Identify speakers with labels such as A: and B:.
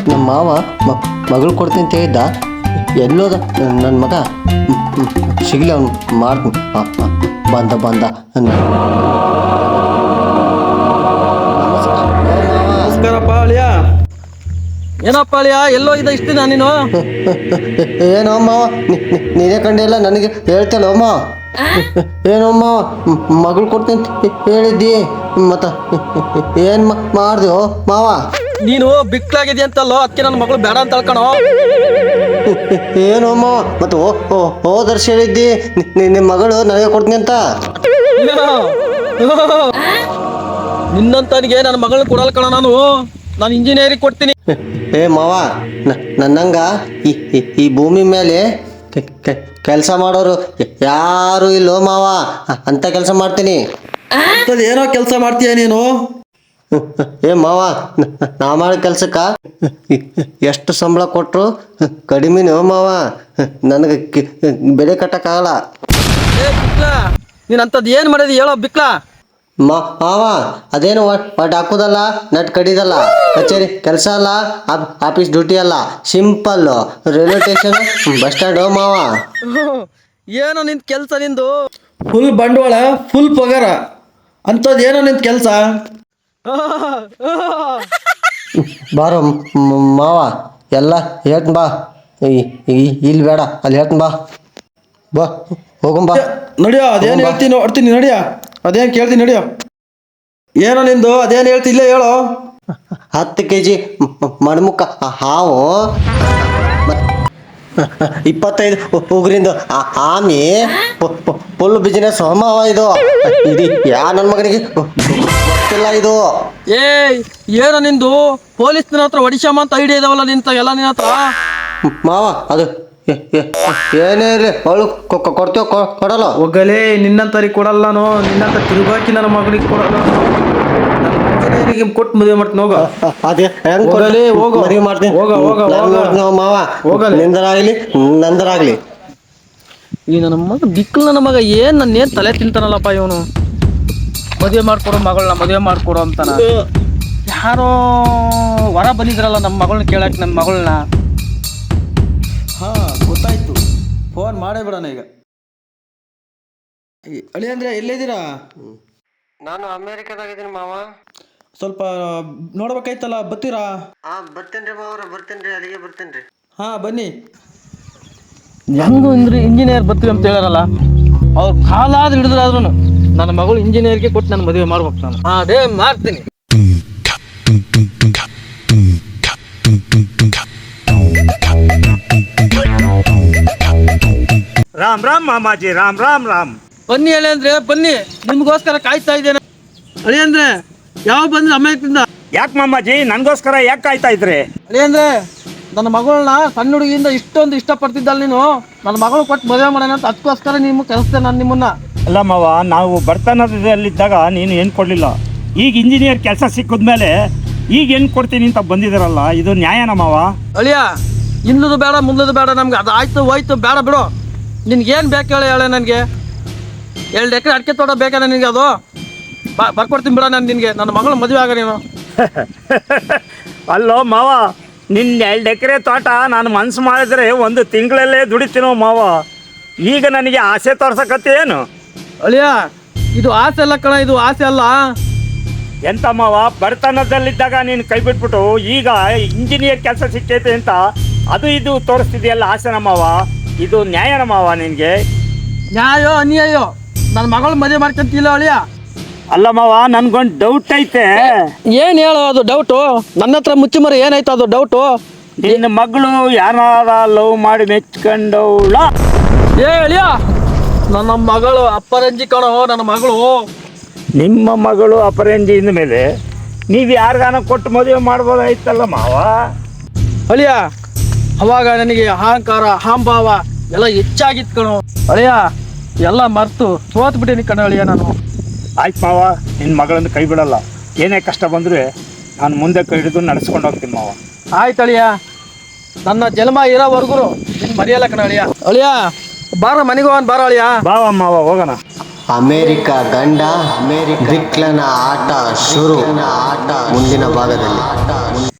A: ನಮ್ಮ ಮಾವ ಮಗಳು ಕೊಡ್ತೀನಿ ಅಂತ ಹೇಳಿದ್ದ. ಎಲ್ಲೋದ ನನ್ನ ಮಗ? ಸಿಗಲಿ ಅವನು ಮಾಡ್ತೀನಿ. ಬಂದ
B: ನಮಸ್ಕಾರಪ್ಪ ಅಳಿಯ. ಏನಪ್ಪ ಅಳಿಯ, ಎಲ್ಲೋ ಇದ್ದ ಇಷ್ಟು ದಿನ ನೀನು?
A: ಏನೋ ಮಾವ, ನೀನೇ ಕಂಡಿಲ್ಲ, ನನಗೆ ಹೇಳ್ತಲ್ಲ ಅಮ್ಮ. ಏನೋ ಮಾವ, ಮಗಳು ಕೊಡ್ತೀನಿ ಅಂತ ಹೇಳಿದ್ದಿ, ಮತ್ತ ಏನು ಮಾಡ್ದೆ ಮಾವ?
B: ನೀನು ಬಿಕ್ಲಾಗಿದ್ದಿ ಅಂತಲ್ಲೋ, ಅದಕ್ಕೆ ನನ್ನ ಮಗಳು ಬೇಡ ಅಂತ ಹೇಳ್ಕಣೋ.
A: ಏನೋ ಮಾವ, ಮತ್ತು ಹೋದ ವರ್ಷ ಹೇಳಿದ್ದಿ ನಿಮ್ಮ ಮಗಳು ನನಗೆ ಕೊಡ್ತೀನಿ ಅಂತ.
B: ನಿನ್ನಂತನಿಗೆ ನನ್ನ ಮಗಳನ್ನ ಕೊಡಲ್ಲ ಕಣ. ನಾನು ಇಂಜಿನಿಯರಿಂಗ್ ಕೊಡ್ತೀನಿ.
A: ಏ ಮಾವ, ನನ್ನಂಗ ಈ ಭೂಮಿ ಮೇಲೆ ಕೆಲಸ ಮಾಡೋರು ಯಾರು ಇಲ್ಲೋ ಮಾವ, ಅಂತ ಕೆಲಸ ಮಾಡ್ತೀನಿ.
B: ಏನೋ ಕೆಲಸ ಮಾಡ್ತೀಯ ನೀನು?
A: ಏ ಮಾವ, ನಾ ಮಾಡೋ ಕೆಲ್ಸಕ್ಕ ಎಷ್ಟು ಸಂಬಳ ಕೊಟ್ಟರು ಕಡಿಮೆನೋ ಮಾವ, ನನಗೆ ಬೆಲೆ ಕಟ್ಟಕ್ಕಾಗಲ್ಲ.
B: ಏ ಬಿಕ್ಲಾ, ನೀನು ಅಂಥದ್ದು ಏನು ಮಾಡಿದಿ ಹೇಳೋ ಬಿಕ್ಲಾ?
A: ಮಾವ, ಅದೇನು ಒಟ್ಟು ಹಾಕೋದಲ್ಲ, ನಟ್ ಕಡಿದಲ್ಲ, ಕಚೇರಿ ಕೆಲಸ ಅಲ್ಲ, ಆಫೀಸ್ ಡ್ಯೂಟಿ ಅಲ್ಲ, simple railway station, bus stand ಮಾವ.
B: ಏನೋ ನಿಂದ ಕೆಲಸ? ನಿಂದು ಫುಲ್ ಬಂಡವಾಳ, ಫುಲ್ ಪಗಾರ, ಅಂಥದ್ದು ಏನೋ ನಿಂದ ಕೆಲಸ?
A: ಬಾರೋ ಮಾವ, ಎಲ್ಲ ಹೇಳ್ತೀನಿ ಬಾ. ಇಲ್ಲಿ ಬೇಡ, ಅಲ್ಲಿ ಹೇಳ್ತೀನಿ ಬಾ ಹೋಗಂಬ.
B: ನಡಿಯೋ, ಅದೇನು ಹೇಳ್ತೀನಿ ಹೊಡ್ತೀನಿ, ನಡಿಯ. ಅದೇನು ಕೇಳ್ತೀನಿ, ನಡಿಯೋ. ಏನೋ ನಿಂದು, ಅದೇನು ಹೇಳ್ತಿಲ್ಲ ಹೇಳೋ.
A: 10 kg ಮಣ್ಮುಕ್ಕ ಹಾವು, 25 ಉಗುರಿಂದ ಆಮಿ, ಫುಲ್ ಬಿಸ್ನೆಸ್ ಮಾವ ಇದು. ಯಾ ನನ್ನ ಮಗನಿಗೆ ಗೊತ್ತಿಲ್ಲ ಇದು.
B: ಏನೋ ನಿಂದು ಪೊಲೀಸ್ನ ಹತ್ರ ಒಡಿಶಾಮ ಅಂತ ಐಡಿಯಾ ಇದಾವಲ್ಲ ನಿಂತ ಎಲ್ಲ ನಿನ್ನ ಹತ್ರ?
A: ಮಾವ, ಅದು ಏನೇ ಇರಲಿ ಅವಳು ಕೊಡ್ತೇವೆ, ಕೊಡಲ್ಲ.
B: ಒಗ್ಗಲೇ, ನಿನ್ನಂತರಿಗೆ ಕೊಡಲ್ಲ ನಾನು, ನಿನ್ನಂತ ತಿರುಗಾಕಿ ನನ್ನ ಮಗಳಿಗೆ ಕೊಡಲ್ಲ. ಇಂಜಿನಿಯರಿಗೆ ಕೊಟ್ಟು ಮದುವೆ ಮಾಡ್ತೀನಿ, ಹೋಗ.
A: ಅದೇ ಹೆಂಗ್ ಕೊಡಲಿ, ಹೋಗು, ಮದುವೆ ಮಾಡ್ತೀನಿ. ಮಾವ, ನಿಂದರಾಗ್ಲಿ ನಂದರಾಗ್ಲಿ.
B: ಈ ನನ್ನ ಮಗ ಬಿಕ್ಕಲು, ನನ್ನ ಮಗ ಏನು ನನ್ನೇನು ತಲೆ ತಿಂತಾನಲ್ಲಪ್ಪ ಇವನು. ಮದುವೆ ಮಾಡ್ಕೊಡು ಮಗಳನ್ನ, ಮದುವೆ ಮಾಡ್ಕೊಡು ಅಂತಾನ. ಯಾರೋ ಹೊರ ಬಂದಿದ್ರಲ್ಲ ನಮ್ಮ ಮಗಳನ್ನ ಕೇಳಕ್ಕೆ, ನನ್ನ ಮಗಳನ್ನ. ಹಾಂ, ಗೊತ್ತಾಯ್ತು, ಫೋನ್ ಮಾಡೇ ಬಿಡೋಣ ಈಗ. ಅಳಿ ಅಂದರೆ ಎಲ್ಲಿದ್ದೀರಾ?
A: ನಾನು ಅಮೇರಿಕಾದಾಗಿದ್ದೀನಿ ಮಾವ.
B: ಸ್ವಲ್ಪ ನೋಡ್ಬೇಕಾಯ್ತಲ್ಲ, ಬರ್ತೀರಾ?
A: ಬರ್ತೇನೆ ರೀ ಮಾವ್ರ, ಬರ್ತೇನೆ ರೀ, ಅಲ್ಲಿಗೆ ಬರ್ತೇನೆ ರೀ.
B: ಹಾಂ, ಬನ್ನಿ. ಹೆಂಗು ಅಂದ್ರೆ ಇಂಜಿನಿಯರ್ ಬರ್ತೀವಿ ಅಂತ ಹೇಳಾರಲ್ಲ, ಅವ್ರು ಕಾಲಾದ್ರೂ ಹಿಡಿದ್ರಾದ್ರೂ ನನ್ನ ಮಗಳು ಇಂಜಿನಿಯರ್ಗೆ ಕೊಟ್ಟು ನಾನು ಮದುವೆ ಮಾಡ್ಬೇಕು ನಾನು. ಅದೇ ಮಾಡ್ತೀನಿ.
C: ರಾಮ್ ರಾಮ್ ಮಾಮಾಜಿ, ರಾಮ್ ರಾಮ್ ರಾಮ್.
B: ಬನ್ನಿ ಅಳಿ ಅಂದ್ರೆ, ಬನ್ನಿ, ನಿಮ್ಗೋಸ್ಕರ ಕಾಯ್ತಾ ಇದ್ದೇನೆ. ಅಳಿ ಅಂದ್ರೆ ಯಾವಾಗ ಬಂದ್ರೆ ಅಮೇರಿಕದಿಂದ?
C: ಯಾಕೆ ಮಾಮಾಜಿ, ನನಗೋಸ್ಕರ ಯಾಕೆ ಕಾಯ್ತಾ ಇದ್ರಿ?
B: ಅಳಿ ಅಂದ್ರೆ ನನ್ನ ಮಗಳನ್ನ ಸಣ್ಣ ಹುಡುಗಿಯಿಂದ ಇಷ್ಟೊಂದು ಇಷ್ಟಪಡ್ತಿದ್ದಲ್ಲ ನೀನು, ನನ್ನ ಮಗಳು ಕೊಟ್ಟು ಮದುವೆ ಮಾಡೋಣ ಅಂತ, ಅದಕ್ಕೋಸ್ಕರ ನೀವು ಕರೆಸ್ತೇನೆ ನಾನು ನಿಮ್ಮನ್ನ.
C: ಅಲ್ಲ ಮಾವ, ನಾವು ಬಡತನದಲ್ಲಿದ್ದಾಗ ನೀನು ಏನು ಕೊಡಲಿಲ್ಲ, ಈಗ ಇಂಜಿನಿಯರ್ ಕೆಲಸ ಸಿಕ್ಕಿದ್ಮೇಲೆ ಈಗ ಏನು ಕೊಡ್ತೀನಿ ಅಂತ ಬಂದಿದ್ದಾರಲ್ಲ, ಇದು ನ್ಯಾಯನ ಮಾವ?
B: ಅಳಿಯ, ಹಿಂದದು ಬೇಡ ಮುಂದದು ಬೇಡ, ನಮ್ಗೆ ಅದು ಆಯ್ತು ಹೋಯ್ತು, ಬೇಡ ಬಿಡು. ನಿನ್ಗೇನು ಬೇಕು ಹೇಳೆ ನನಗೆ. 2 ಎಕರೆ ಅಡಿಕೆ ತೋಟ ಬೇಕಾ ನಿನಗೆ? ಅದು ಬರ್ಕೊಡ್ತೀನಿ ಬಿಡ ನಾನು ನಿನಗೆ. ನನ್ನ ಮಗಳು ಮದುವೆ ಆಗ ನೀನು.
C: ಅಲ್ಲೋ ಮಾವ, ನಿನ್ನ 2 ಎಕರೆ ತೋಟ ನಾನು ಮನ್ಸು ಮಾಡಿದ್ರೆ 1 ತಿಂಗಳಲ್ಲೇ ದುಡಿತೀನೋ ಮಾವ. ಈಗ ನನಗೆ ಆಸೆ ತೋರ್ಸಕತ್ತೆ ಏನು?
B: ಅಳಿಯ, ಇದು ಆಸೆ ಅಲ್ಲ ಕಣ, ಇದು ಆಸೆ ಅಲ್ಲ.
C: ಎಂತ ಮಾವ, ಬಡತನದಲ್ಲಿದ್ದಾಗ ನೀನು ಕೈ ಬಿಟ್ಬಿಟ್ಟು ಈಗ ಇಂಜಿನಿಯರ್ ಕೆಲಸ ಸಿಕ್ಕೈತೆ ಅಂತ ಅದು ಇದು ತೋರಿಸ್ತಿದೆಯಲ್ಲ ಆಸೆನ ಮಾವ, ಇದು ನ್ಯಾಯನ ಮಾವ ನಿನಗೆ?
B: ನ್ಯಾಯೋ ಅನ್ಯಾಯೋ, ನನ್ನ ಮಗಳು ಮದುವೆ ಮಾಡ್ಕೊಂತಿಲ್ಲ ಅಳಿಯ.
C: ಅಲ್ಲ ಮಾವ, ನನ್ಗೊಂದು ಡೌಟ್ ಐತೆ.
B: ಏನು ಹೇಳೋ ಅದು ಡೌಟು? ನನ್ನ ಹತ್ರ ಮುಚ್ಚಿ ಮರ ಏನಾಯ್ತು ಅದು ಡೌಟು?
C: ನಿನ್ನ ಮಗಳು ಯಾರಾರ ಲವ್ ಮಾಡಿ ಮೆಚ್ಕೊಂಡವಳ?
B: ಅಳಿಯ, ನನ್ನ ಮಗಳು ಅಪ್ಪರಂಜಿ ಕಣೋ, ನನ್ನ ಮಗಳು.
C: ನಿಮ್ಮ ಮಗಳು ಅಪರಂಜಿಯಿಂದ ಮೇಲೆ ನೀವು ಯಾರಿಗಾನ ಕೊಟ್ಟು ಮದುವೆ ಮಾಡ್ಬೋದಾಯ್ತಲ್ಲ ಮಾವ?
B: ಅಳಿಯ, ಅವಾಗ ನನಗೆ ಅಹಂಕಾರ ಅಹಂಭಾವ ಎಲ್ಲ ಹೆಚ್ಚಾಗಿತ್ತು ಕಣೋ ಅಳಿಯ. ಎಲ್ಲ ಮರ್ತು ಸೋತ್ ಬಿಟ್ಟೇನಿ ಕಣ ಅಳಿಯ ನಾನು.
C: ಆಯ್ತು ಮಾವ, ನಿನ್ನ ಮಗಳನ್ನು ಕೈ ಬಿಡಲ್ಲ. ಏನೇ ಕಷ್ಟ ಬಂದರೆ ನಾನು ಮುಂದೆ ಕೈ ಹಿಡಿದು ನಡೆಸ್ಕೊಂಡು ಹೋಗ್ತೀನಿ ಮಾವ.
B: ಆಯ್ತು ಅಳಿಯ, ನನ್ನ ಜನ್ಮ ಇರೋವರೆಗೂ ಮರೆಯಲ್ಲ ಕಣ ಅಳಿಯ. ಅಳಿಯ ಬಾರ, ಮನೆಗೆ ಹೋಗೋಣ ಬಾರ ಅಳಿಯ.
C: ಬಾವ ಮಾವ, ಹೋಗೋಣ.
A: ಅಮೇರಿಕಾ ಗಂಡ ಬಿಕ್ಲನ ಆಟ ಶುರು. ಮುಂದಿನ ಭಾಗದಲ್ಲಿ.